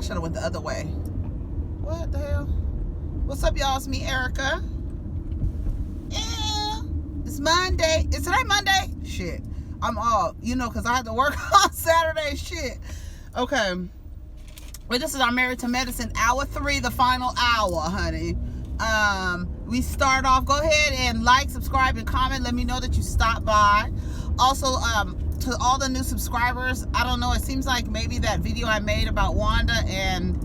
should have went the other way. What the hell? What's up, y'all? It's me, Erica. Yeah. It's Monday. Is today Monday? Shit. I'm off. You know, because I had to work on Saturday. Shit. Okay. Well, this is our Married to Medicine Hour 3, the final hour, honey. We start off. Go ahead and like, subscribe, and comment. Let me know that you stopped by. Also, to all the new subscribers, I don't know. It seems like maybe that video I made about Wanda and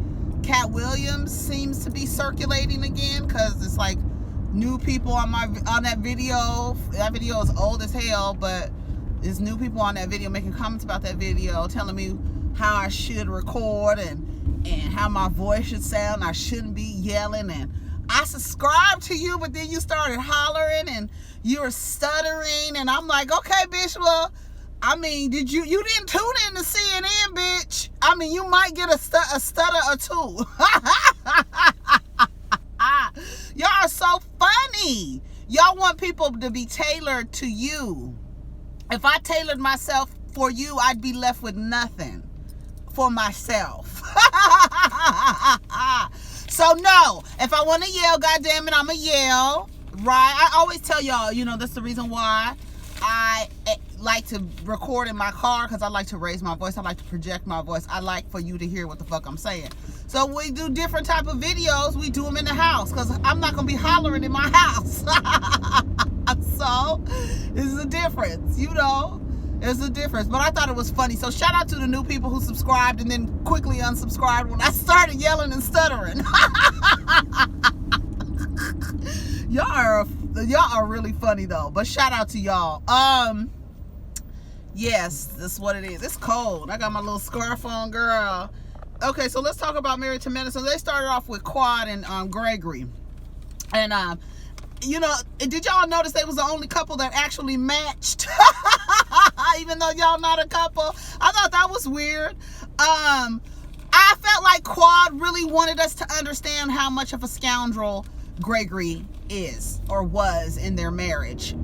Cat Williams seems to be circulating again, because it's like new people on that video. That video is old as hell, but there's new people on that video making comments about that video, telling me how I should record and how my voice should sound. I shouldn't be yelling, and I subscribed to you, but then you started hollering and you were stuttering, and I'm like, okay, bitch, well, I mean, you didn't tune in to CNN, bitch. I mean, you might get a stutter or two. Y'all are so funny. Y'all want people to be tailored to you. If I tailored myself for you, I'd be left with nothing for myself. So no, if I want to yell, goddamn it, I'ma yell, right? I always tell y'all, you know, that's the reason why I like to record in my car, because I like to raise my voice. I like to project my voice. I like for you to hear what the fuck I'm saying. So we do different type of videos. We do them in the house, because I'm not going to be hollering in my house. So this is a difference, you know. There's a difference. But I thought it was funny. So shout out to the new people who subscribed and then quickly unsubscribed when I started yelling and stuttering. Y'all are really funny though. But shout out to y'all. Yes, that's what it is. It's cold. I got my little scarf on, girl. Okay, so let's talk about Married to Medicine. They started off with Quad and Gregory. And you know, did y'all notice they was the only couple that actually matched? Even though y'all not a couple. I thought that was weird. I felt like Quad really wanted us to understand how much of a scoundrel Gregory is or was in their marriage.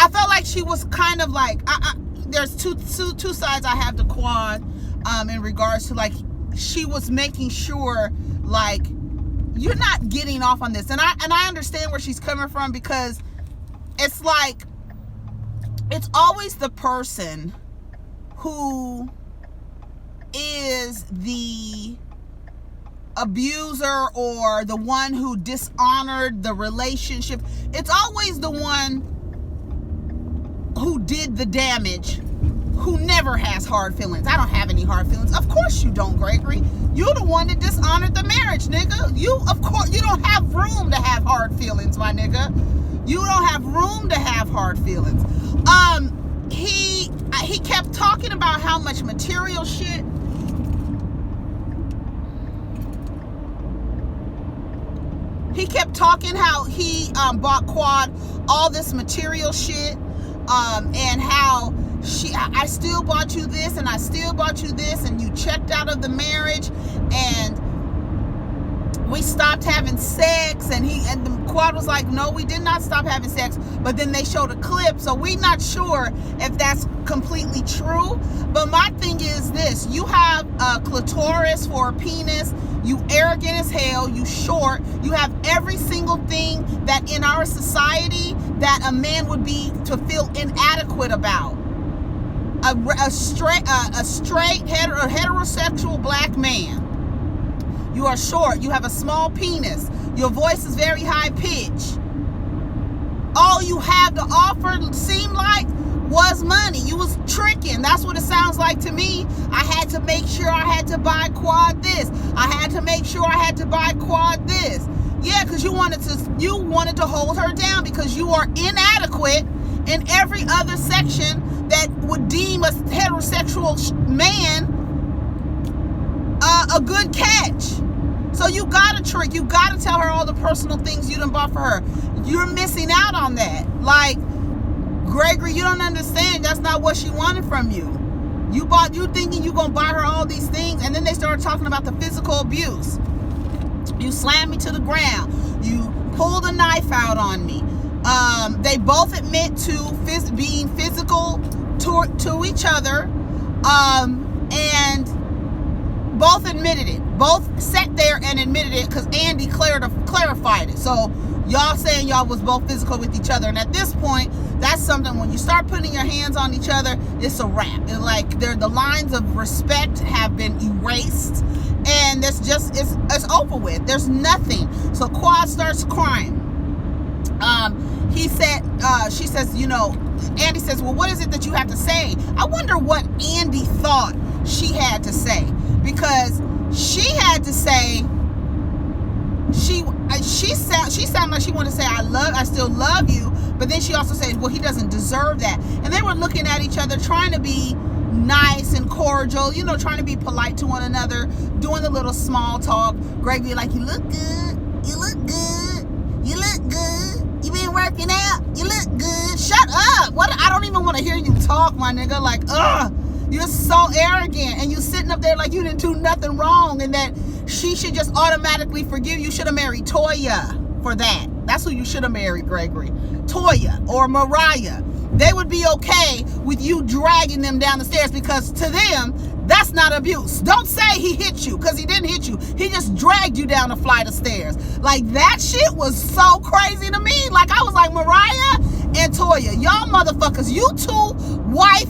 I felt like she was kind of like, there's two sides I have to Quad in regards to, like, she was making sure, like, you're not getting off on this. And I understand where she's coming from, because it's like, it's always the person who is the abuser or the one who dishonored the relationship. It's always the one who did the damage who never has hard feelings. I don't have any hard feelings. Of course you don't, Gregory. You're the one that dishonored the marriage, nigga. Of course, you don't have room to have hard feelings, my nigga. You don't have room to have hard feelings. He kept talking about how much material shit. He kept talking how he bought Quad all this material shit, and how I still bought you this and I still bought you this, and you checked out of the marriage and we stopped having sex, and the Quad was like, no, we did not stop having sex. But then they showed a clip, so we're not sure if that's completely true. But my thing is this: you have a clitoris for a penis, you arrogant as hell, you short, you have every single thing that in our society that a man would be to feel inadequate about. A straight heterosexual black man. You are short. You have a small penis. Your voice is very high pitched. All you have to offer, seemed like, was money. You was tricking. That's what it sounds like to me. I had to make sure I had to buy Quad this. I had to make sure I had to buy Quad this. Yeah, because you wanted to hold her down, because you are inadequate in every other section that would deem a heterosexual man a good catch. So you gotta trick. You gotta tell her all the personal things you done bought for her. You're missing out on that. Like, Gregory, you don't understand. That's not what she wanted from you. You thinking you gonna buy her all these things, and then they started talking about the physical abuse. You slammed me to the ground. You pulled a knife out on me. They both admit to being physical to each other. And admitted it. Both sat there and admitted it because Andy clarified it. So y'all saying y'all was both physical with each other. And at this point, that's something, when you start putting your hands on each other, it's a wrap. It's like the lines of respect have been erased. And it's just, it's over with. There's nothing. So Quad starts crying. He said, she says, you know, Andy says, well, what is it that you have to say? I wonder what Andy thought she had to say, because she had to say, she sounded like she wanted to say, I still love you, but then she also said, well, he doesn't deserve that. And they were looking at each other, trying to be nice and cordial, you know, trying to be polite to one another, doing the little small talk. Greg be like, you look good, you look good, you look good, you been working out, you look good. Shut up. What? I don't even want to hear you talk, my nigga. Like, you're so arrogant, and you sitting up there like you didn't do nothing wrong, and that she should just automatically forgive you. Should have married Toya for that. That's who you should have married, Gregory. Toya or Mariah. They would be okay with you dragging them down the stairs, because to them, that's not abuse. Don't say he hit you, because he didn't hit you. He just dragged you down a flight of stairs. Like, that shit was so crazy to me. Like, I was like, Mariah and Toya, y'all motherfuckers, you two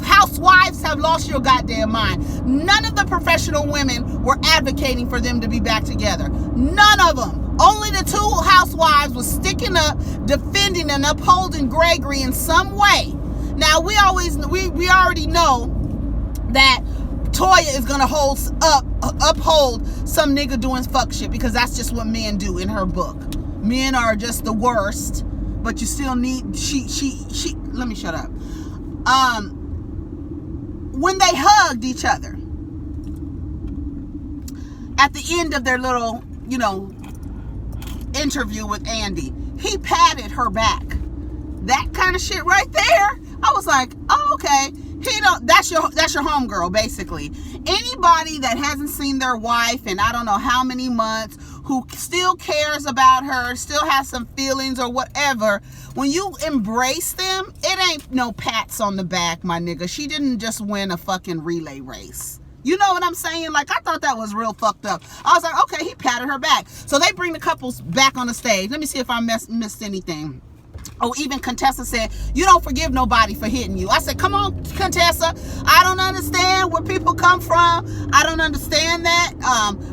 housewives have lost your goddamn mind. None of the professional women were advocating for them to be back together. None of them. Only the two housewives was sticking up, defending and upholding Gregory in some way. Now, we already know that Toya is gonna uphold some nigga doing fuck shit, because that's just what men do in her book. Men are just the worst, but you still need, she let me shut up. When they hugged each other at the end of their little, you know, interview with Andy, he patted her back. That kind of shit right there, I was like, oh, okay. That's your homegirl, basically. Anybody that hasn't seen their wife in I don't know how many months, who still cares about her, still has some feelings or whatever, when you embrace them, it ain't no pats on the back, my nigga. She didn't just win a fucking relay race. You know what I'm saying? Like, I thought that was real fucked up. I was like, okay, he patted her back. So they bring the couples back on the stage. Let me see if I missed anything. Oh, even Contessa said, you don't forgive nobody for hitting you. I said, come on, Contessa. I don't understand where people come from. I don't understand that.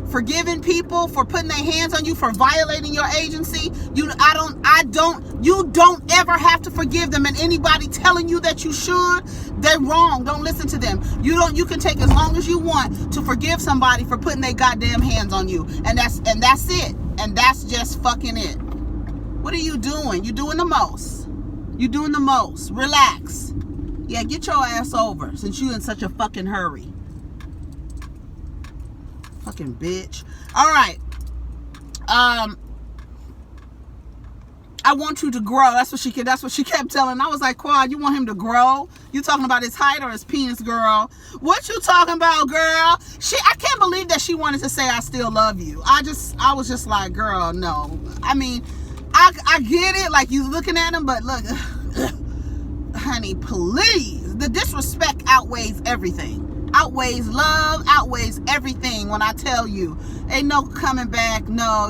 Forgiving people for putting their hands on you for violating your agency. You don't ever have to forgive them. And anybody telling you that you should, they're wrong. Don't listen to them. You can take as long as you want to forgive somebody for putting their goddamn hands on you. And that's it. And that's just fucking it. What are you doing? You're doing the most. You're doing the most. Relax. Yeah, get your ass over, since you in such a fucking hurry. Fucking bitch. All right. I want you to grow. That's what she kept telling. I was like, Quad, you want him to grow? You talking about his height or his penis, girl? What you talking about, girl? I can't believe that she wanted to say I still love you. I was just like, girl, no. I mean, I get it, like you looking at him, but look, honey, please. The disrespect outweighs everything. Outweighs love, outweighs everything. When I tell you, ain't no coming back. No,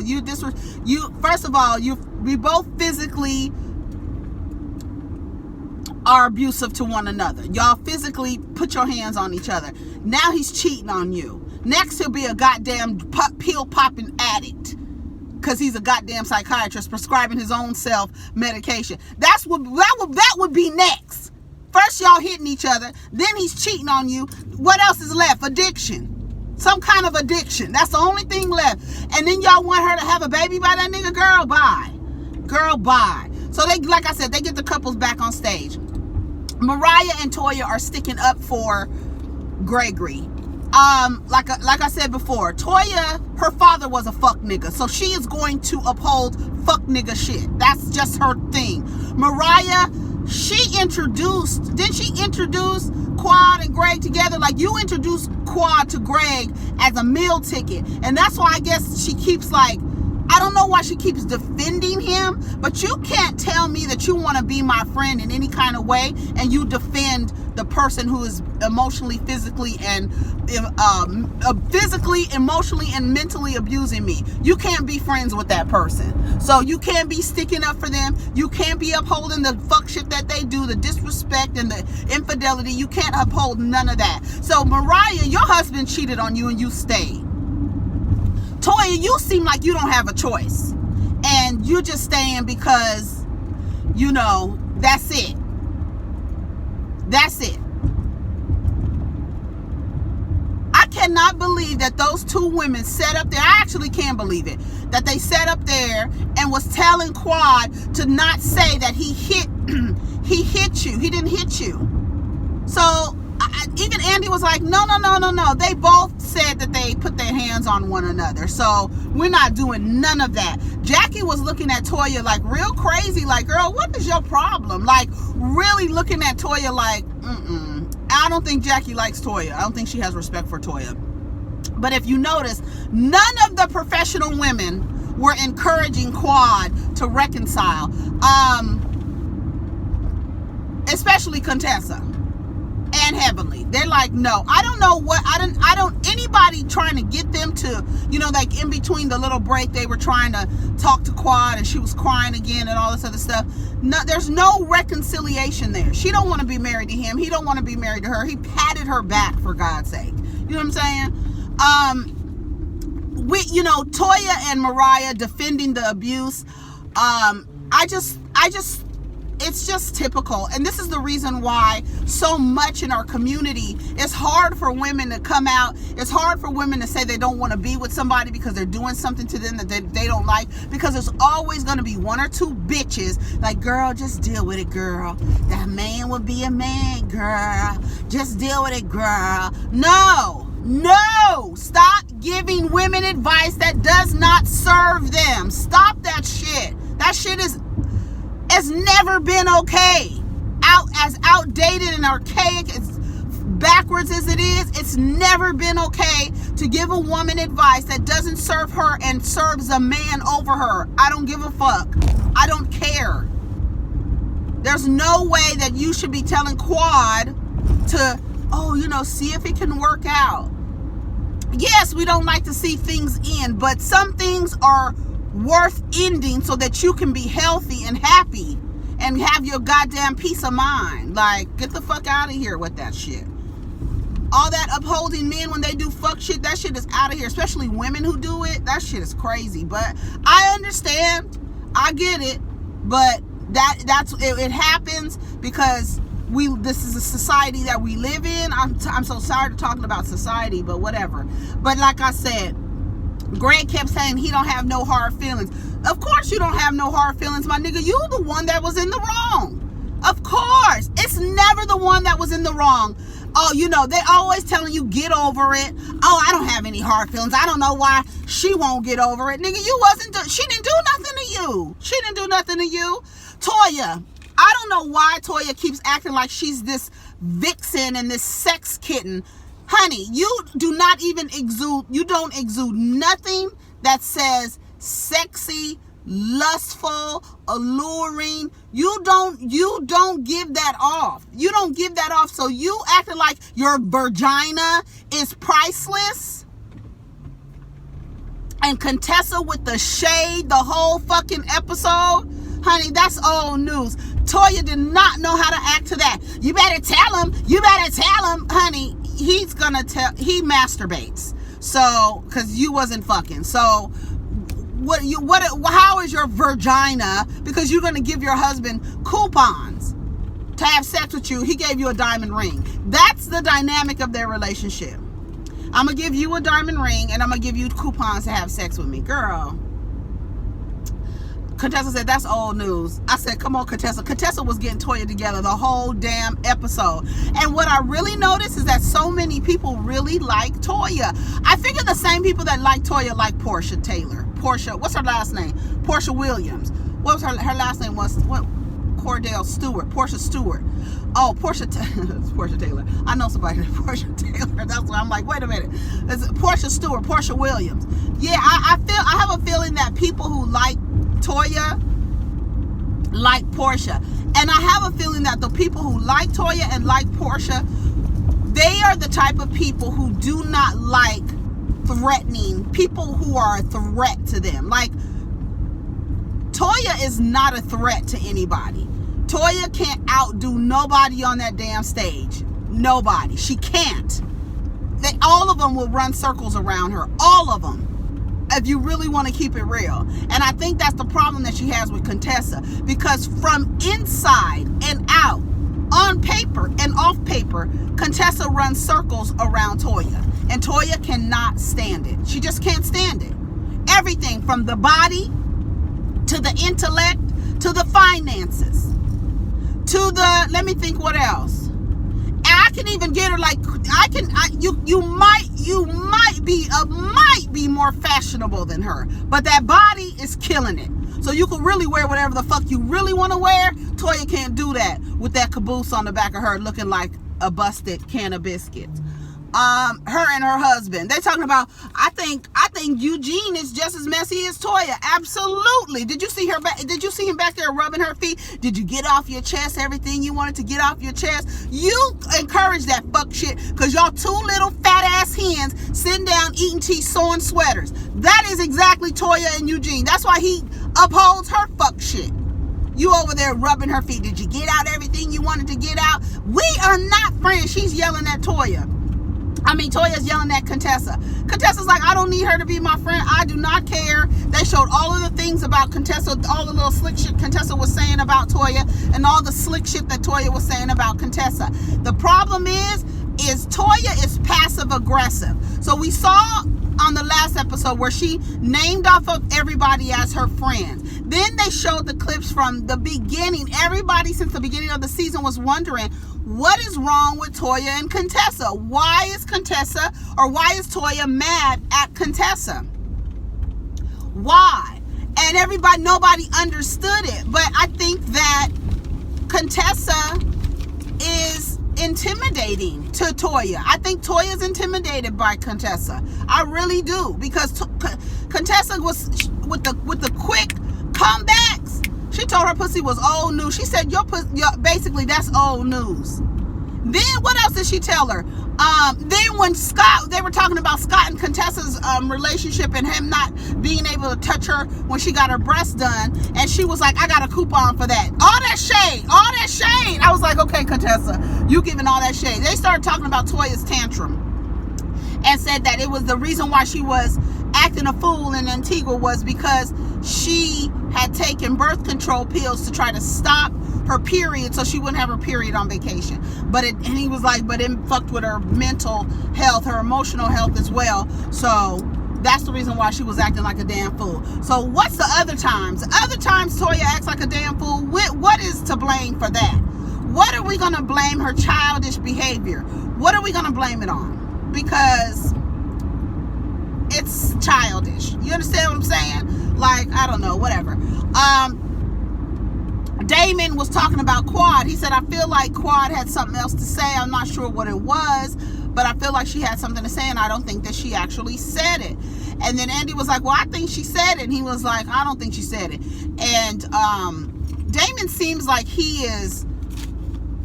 first of all, we both physically are abusive to one another. Y'all physically put your hands on each other. Now he's cheating on you. Next, he'll be a goddamn pill popping addict, because he's a goddamn psychiatrist prescribing his own self medication. That would be next. First, y'all hitting each other. Then he's cheating on you. What else is left? Addiction. Some kind of addiction. That's the only thing left. And then y'all want her to have a baby by that nigga? Girl, bye. Girl, bye. So they, like I said, they get the couples back on stage. Mariah and Toya are sticking up for Gregory. Like I said before, Toya, her father was a fuck nigga, so she is going to uphold fuck nigga shit. That's just her thing. Mariah, didn't she introduce Quad and Greg together? Like, you introduced Quad to Greg as a meal ticket, and that's why I guess she keeps like, I don't know why she keeps defending him, but you can't tell me that you want to be my friend in any kind of way and you defend the person who is emotionally, physically, emotionally, and mentally abusing me. You can't be friends with that person. So you can't be sticking up for them. You can't be upholding the fuck shit that they do, the disrespect and the infidelity. You can't uphold none of that. So Mariah, your husband cheated on you and you stayed. Toya, you seem like you don't have a choice. And you're just staying because, you know, that's it. That's it. I cannot believe that those two women sat up there. I actually can't believe it. That they sat up there and was telling Quad to not say that he hit you. He didn't hit you. So even Andy was like, no. They both said that they put their hands on one another. So we're not doing none of that. Jackie was looking at Toya like real crazy. Like, girl, what is your problem? Like, really looking at Toya like, I don't think Jackie likes Toya. I don't think she has respect for Toya. But if you notice, none of the professional women were encouraging Quad to reconcile. Especially Contessa and Heavenly. They're like, no. I don't know what, anybody trying to get them to, you know, like in between the little break, they were trying to talk to Quad and she was crying again and all this other stuff. No, there's no reconciliation there. She don't want to be married to him. He don't want to be married to her. He patted her back, for God's sake. You know what I'm saying? You know, Toya and Mariah defending the abuse. It's just typical. And this is the reason why so much in our community, it's hard for women to come out. It's hard for women to say they don't want to be with somebody because they're doing something to them that they don't like. Because there's always going to be one or two bitches like, girl, just deal with it, girl. That man will be a man, girl. Just deal with it, girl. No. Stop giving women advice that does not serve them. Stop that shit. That shit has never been okay. As outdated and archaic, as backwards as it is, it's never been okay to give a woman advice that doesn't serve her and serves a man over her. I don't give a fuck. I don't care. There's no way that you should be telling Quad to, see if it can work out. Yes, we don't like to see things end, but some things are worth ending so that you can be healthy and happy and have your goddamn peace of mind. Like, get the fuck out of here with that shit. All that upholding men when they do fuck shit, that shit is out of here. Especially women who do it. That shit is crazy. But I understand. I get it. But it happens because this is a society that we live in. I'm so sorry to talking about society, but whatever. But like I said, Greg kept saying he don't have no hard feelings. Of course you don't have no hard feelings, my nigga. You the one that was in the wrong. Of course. It's never the one that was in the wrong. Oh, they always telling you get over it. Oh, I don't have any hard feelings. I don't know why she won't get over it. Nigga, she didn't do nothing to you. She didn't do nothing to you. Toya, I don't know why Toya keeps acting like she's this vixen and this sex kitten. Honey, you don't exude nothing that says sexy, lustful, alluring. You don't give that off. You don't give that off. So you acting like your vagina is priceless. And Contessa with the shade the whole fucking episode. Honey, that's old news. Toya did not know how to act to that. You better tell him. Honey, he masturbates. So, because you wasn't fucking. So, how is your vagina? Because you're going to give your husband coupons to have sex with you. He gave you a diamond ring. That's the dynamic of their relationship. I'm going to give you a diamond ring and I'm going to give you coupons to have sex with me. Girl. Contessa said, that's old news. I said, come on, Contessa. Contessa was getting Toya together the whole damn episode. And what I really noticed is that so many people really like Toya. I figure the same people that like Toya like Portia Taylor. Portia, what's her last name? Portia Williams. What was her last name? Portia Stewart. Oh, Portia Taylor. I know somebody named Portia Taylor. That's why I'm like, wait a minute. It's Portia Stewart, Portia Williams. Yeah, I have a feeling that people who like Toya like Portia. And I have a feeling that the people who like Toya and like Portia, they are the type of people who do not like threatening people who are a threat to them. Like, Toya is not a threat to anybody. Toya can't outdo nobody on that damn stage. Nobody. She can't. All of them will run circles around her. All of them. If you really want to keep it real. And I think that's the problem that she has with Contessa. Because from inside and out, on paper and off paper, Contessa runs circles around Toya. And Toya cannot stand it. She just can't stand it. Everything from the body to the intellect to the finances to the, let me think what else. And I can even get her like, you might be more fashionable than her, but that body is killing it. So you can really wear whatever the fuck you really want to wear. Toya can't do that with that caboose on the back of her looking like a busted can of biscuits. Her and her husband, they're talking about, I think Eugene is just as messy as Toya. Absolutely. Did you see him back there rubbing her feet? Did you get off your chest everything you wanted to get off your chest? You encourage that fuck shit because y'all two little fat ass hens sitting down eating tea sewing sweaters. That is exactly Toya and Eugene. That's why he upholds her fuck shit. You over there rubbing her feet. Did you get out everything you wanted to get out? We are not friends. She's yelling at Toya. Toya's yelling at Contessa. Contessa's like, I don't need her to be my friend. I do not care. They showed all of the things about Contessa, all the little slick shit Contessa was saying about Toya, and all the slick shit that Toya was saying about Contessa. The problem is Toya is passive aggressive. So we saw on the last episode where she named off of everybody as her friends. Then they showed the clips from the beginning. Everybody since the beginning of the season was wondering, what is wrong with Toya and Contessa? Why is Toya mad at Contessa? Why? And nobody understood it. But I think that Contessa is intimidating to Toya. I think Toya's intimidated by Contessa. I really do, because Contessa was with the quick comebacks. She told her pussy was old news. She said basically that's old news. Then what else did she tell her? Then when they were talking about Scott and Contessa's relationship and him not being able to touch her when she got her breasts done, and she was like, I got a coupon for that. All that shade. I was like, okay, Contessa, you giving all that shade. They started talking about Toya's tantrum and said that it was the reason why she was acting a fool in Antigua was because she had taken birth control pills to try to stop her period so she wouldn't have her period on vacation. And he was like, but it fucked with her mental health, her emotional health as well. So that's the reason why she was acting like a damn fool. So what's the other times? Other times Toya acts like a damn fool. What is to blame for that? What are we going to blame her childish behavior? What are we going to blame it on? Because it's childish. You understand what I'm saying? Like, I don't know, whatever. Damon was talking about Quad. He said, I feel like Quad had something else to say. I'm not sure what it was, but I feel like she had something to say, and I don't think that she actually said it. And then Andy was like, well, I think she said it. And he was like, I don't think she said it. And Damon seems like he is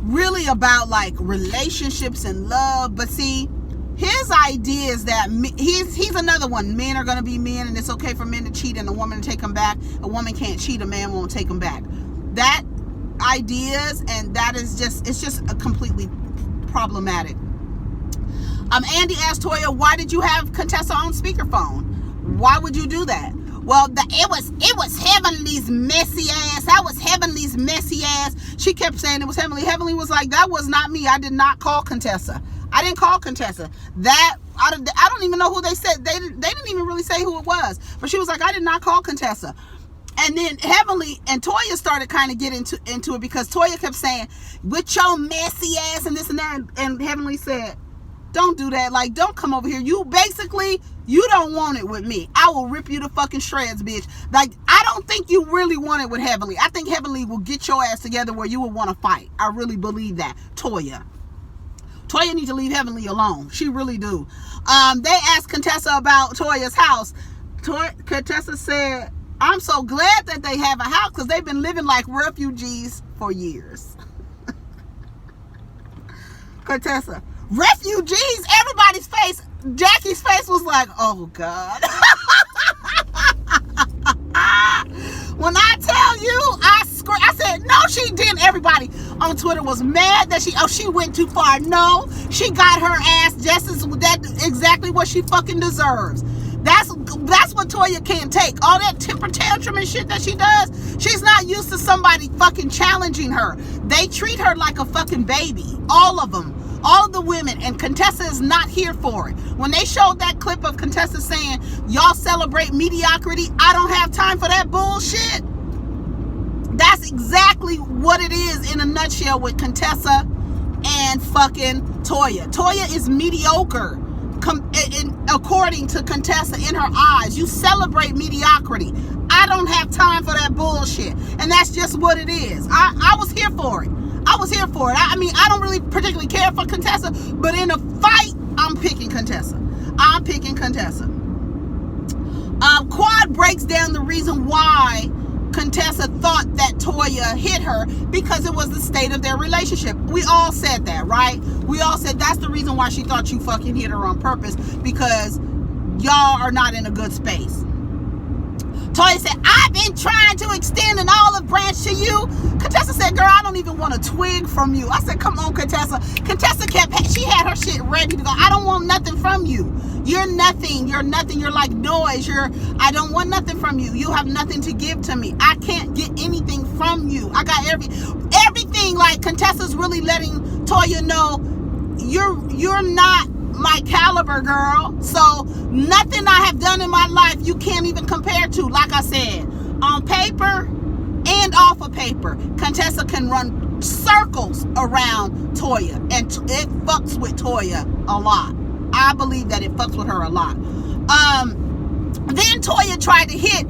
really about like relationships and love. But see, his idea is that he's another one. Men are going to be men, and it's okay for men to cheat and a woman to take them back. A woman can't cheat, a man won't take them back. That ideas, and that is just a completely problematic. Andy asked Toya, why did you have Contessa on speakerphone? Why would you do that? Well, it was Heavenly's messy ass. That was Heavenly's messy ass. She kept saying it was Heavenly. Heavenly was like, that was not me. I did not call Contessa. I didn't call Contessa. I don't even know who they said. They didn't even really say who it was. But she was like, I did not call Contessa. And then Heavenly and Toya started kind of getting into it because Toya kept saying, with your messy ass and this and that. And Heavenly said, Don't do that. Like, don't come over here. You basically, you don't want it with me. I will rip you to fucking shreds, bitch. Like, I don't think you really want it with Heavenly. I think Heavenly will get your ass together where you will want to fight. I really believe that. Toya needs to leave Heavenly alone. She really do. They asked Contessa about Toya's house. Contessa said, I'm so glad that they have a house because they've been living like refugees for years. Contessa, refugees? Everybody's face, Jackie's face was like, oh God. When I tell you, I said, no, she didn't. Everybody on Twitter was mad that she went too far. No, she got her ass just as that exactly what she fucking deserves. That's what Toya can't take. All that temper tantrum and shit that she does, she's not used to somebody fucking challenging her. They treat her like a fucking baby. All of them. All of the women. And Contessa is not here for it. When they showed that clip of Contessa saying, y'all celebrate mediocrity, I don't have time for that bullshit. That's exactly what it is in a nutshell with Contessa and fucking Toya. Toya is mediocre. According to Contessa, in her eyes, you celebrate mediocrity. I don't have time for that bullshit, and that's just what it is. I was here for it. I mean, I don't really particularly care for Contessa, but in a fight, I'm picking Contessa. Quad breaks down the reason why Contessa thought that Toya hit her, because it was the state of their relationship. We all said that, right? We all said that's the reason why she thought you fucking hit her on purpose, because y'all are not in a good space. Toya said, I've been trying to extend an olive branch to you. Contessa said, girl, I don't even want a twig from you. I said, come on, Contessa. Contessa she had her shit ready to go. I don't want nothing from you. You're nothing. You're like noise. I don't want nothing from you. You have nothing to give to me. I can't get anything from you. I got everything. Like, Contessa's really letting Toya know, you're not my caliber, girl. So nothing I have done in my life you can't even compare to. Like I said, on paper and off of paper, Contessa can run circles around Toya, and it fucks with Toya a lot. I believe that it fucks with her a lot. Then Toya tried to hit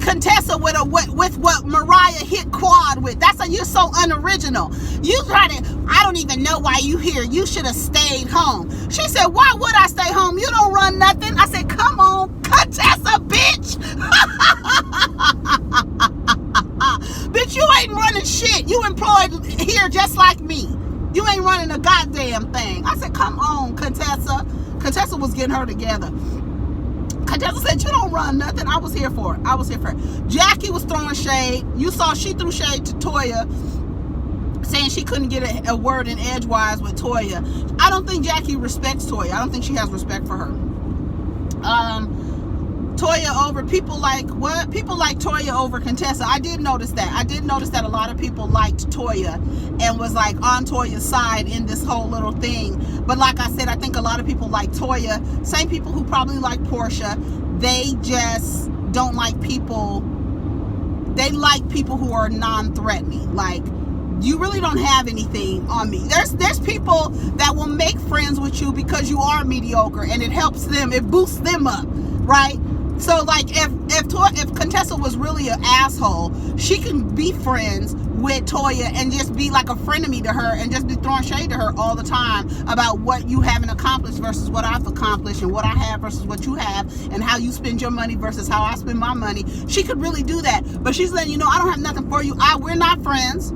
Contessa with what Mariah hit Quad with. You're so unoriginal. You try to, I don't even know why you here. You should have stayed home. She said, why would I stay home? You don't run nothing. I said, come on, Contessa, bitch. Bitch, you ain't running shit. You employed here just like me. You ain't running a goddamn thing. I said, come on, Contessa. Contessa was getting her together. Contessa said, you don't run nothing. I was here for it. Jackie was throwing shade. You saw she threw shade to Toya, saying she couldn't get a word in edgewise with Toya. I don't think Jackie respects Toya. I don't think she has respect for her. Toya over, people like Toya over Contessa. I did notice that a lot of people liked Toya and was like on Toya's side in this whole little thing. But like I said, I think a lot of people like Toya, same people who probably like Portia, they just don't like people, they like people who are non-threatening. Like, you really don't have anything on me. There's people that will make friends with you because you are mediocre, and it helps them, it boosts them up, right? So like if Contessa was really an asshole, she can be friends with Toya and just be like a frenemy to her and just be throwing shade to her all the time about what you haven't accomplished versus what I've accomplished, and what I have versus what you have, and how you spend your money versus how I spend my money. She could really do that, but she's letting you know, I don't have nothing for you. We're not friends.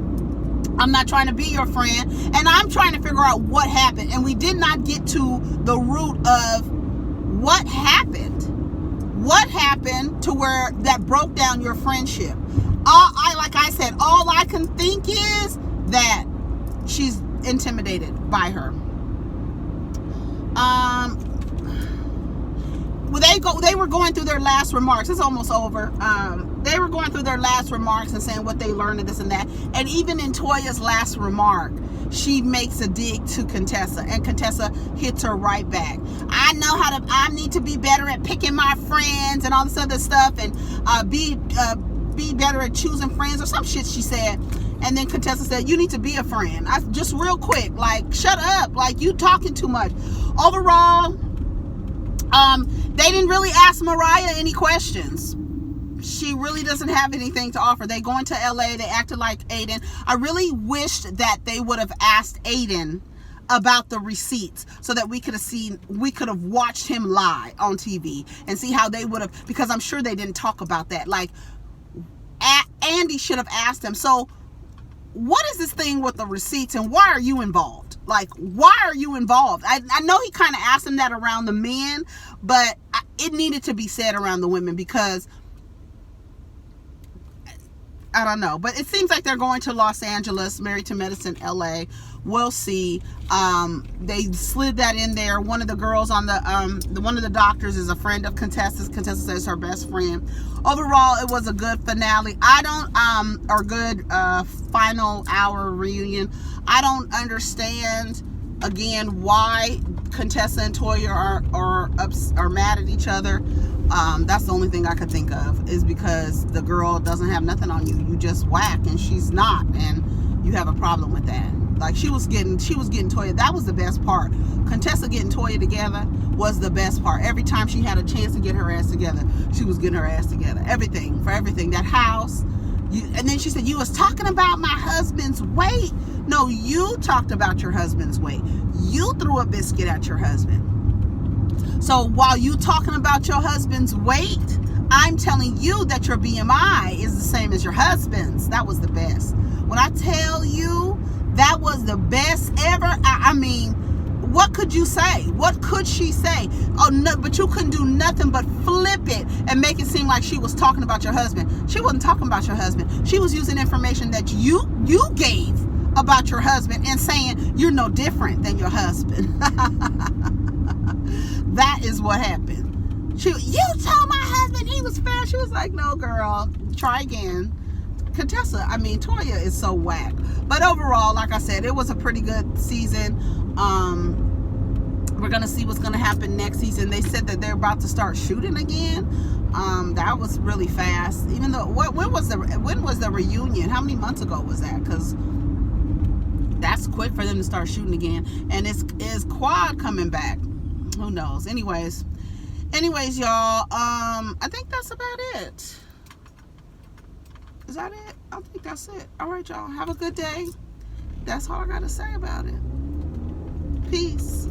I'm not trying to be your friend, and I'm trying to figure out what happened. And we did not get to the root of what happened. What happened to where that broke down your friendship? Like I said, all I can think is that she's intimidated by her. They were going through their last remarks. It's almost over. They were going through their last remarks and saying what they learned and this and that. And even in Toya's last remark, she makes a dig to Contessa, and Contessa hits her right back. I need to be better at picking my friends and all this other stuff, and be better at choosing friends or some shit she said. And then Contessa said, you need to be a friend. Just real quick, like, shut up. Like, you talking too much. Overall, they didn't really ask Mariah any questions. She really doesn't have anything to offer. They going to LA. They acted like Aiden. I really wished that they would have asked Aiden about the receipts so that we could have watched him lie on TV and see how they would have, because I'm sure they didn't talk about that. Like, Andy should have asked him, so what is this thing with the receipts and why are you involved? Like, why are you involved? I know he kind of asked him that around the men, but it needed to be said around the women, because I don't know. But it seems like they're going to Los Angeles, Married to Medicine, LA. We'll see. They slid that in there. One of the girls on one of the doctors is a friend of Contessa's. Contessa says her best friend. Overall, it was a good finale. Or good final hour reunion. I don't understand, again, why Contessa and Toya are mad at each other. That's the only thing I could think of, is because the girl doesn't have nothing on you. You just whack, and she's not, and you have a problem with that. Like, she was getting Toya. That was the best part. Contessa getting Toya together was the best part. Every time she had a chance to get her ass together, she was getting her ass together. Everything. That house. And then she said, you was talking about my husband's weight. No, you talked about your husband's weight. You threw a biscuit at your husband. So while you talking about your husband's weight, I'm telling you that your BMI is the same as your husband's. That was the best. When I tell you that was the best ever, I mean, what could you say? What could she say? Oh, no, but you couldn't do nothing but flip it and make it seem like she was talking about your husband. She wasn't talking about your husband. She was using information that you gave about your husband and saying you're no different than your husband. That is what happened. You told my husband he was fat. She was like, no, girl, try again. Contessa, Toya is so whack. But overall, like I said, it was a pretty good season. We're gonna see what's gonna happen next season. They said that they're about to start shooting again. That was really fast. Even though, when was the reunion? How many months ago was that? Because that's quick for them to start shooting again. And is Quad coming back? Who knows? Anyways, y'all. I think that's about it. Is that it? I think that's it. All right, y'all. Have a good day. That's all I got to say about it. Peace.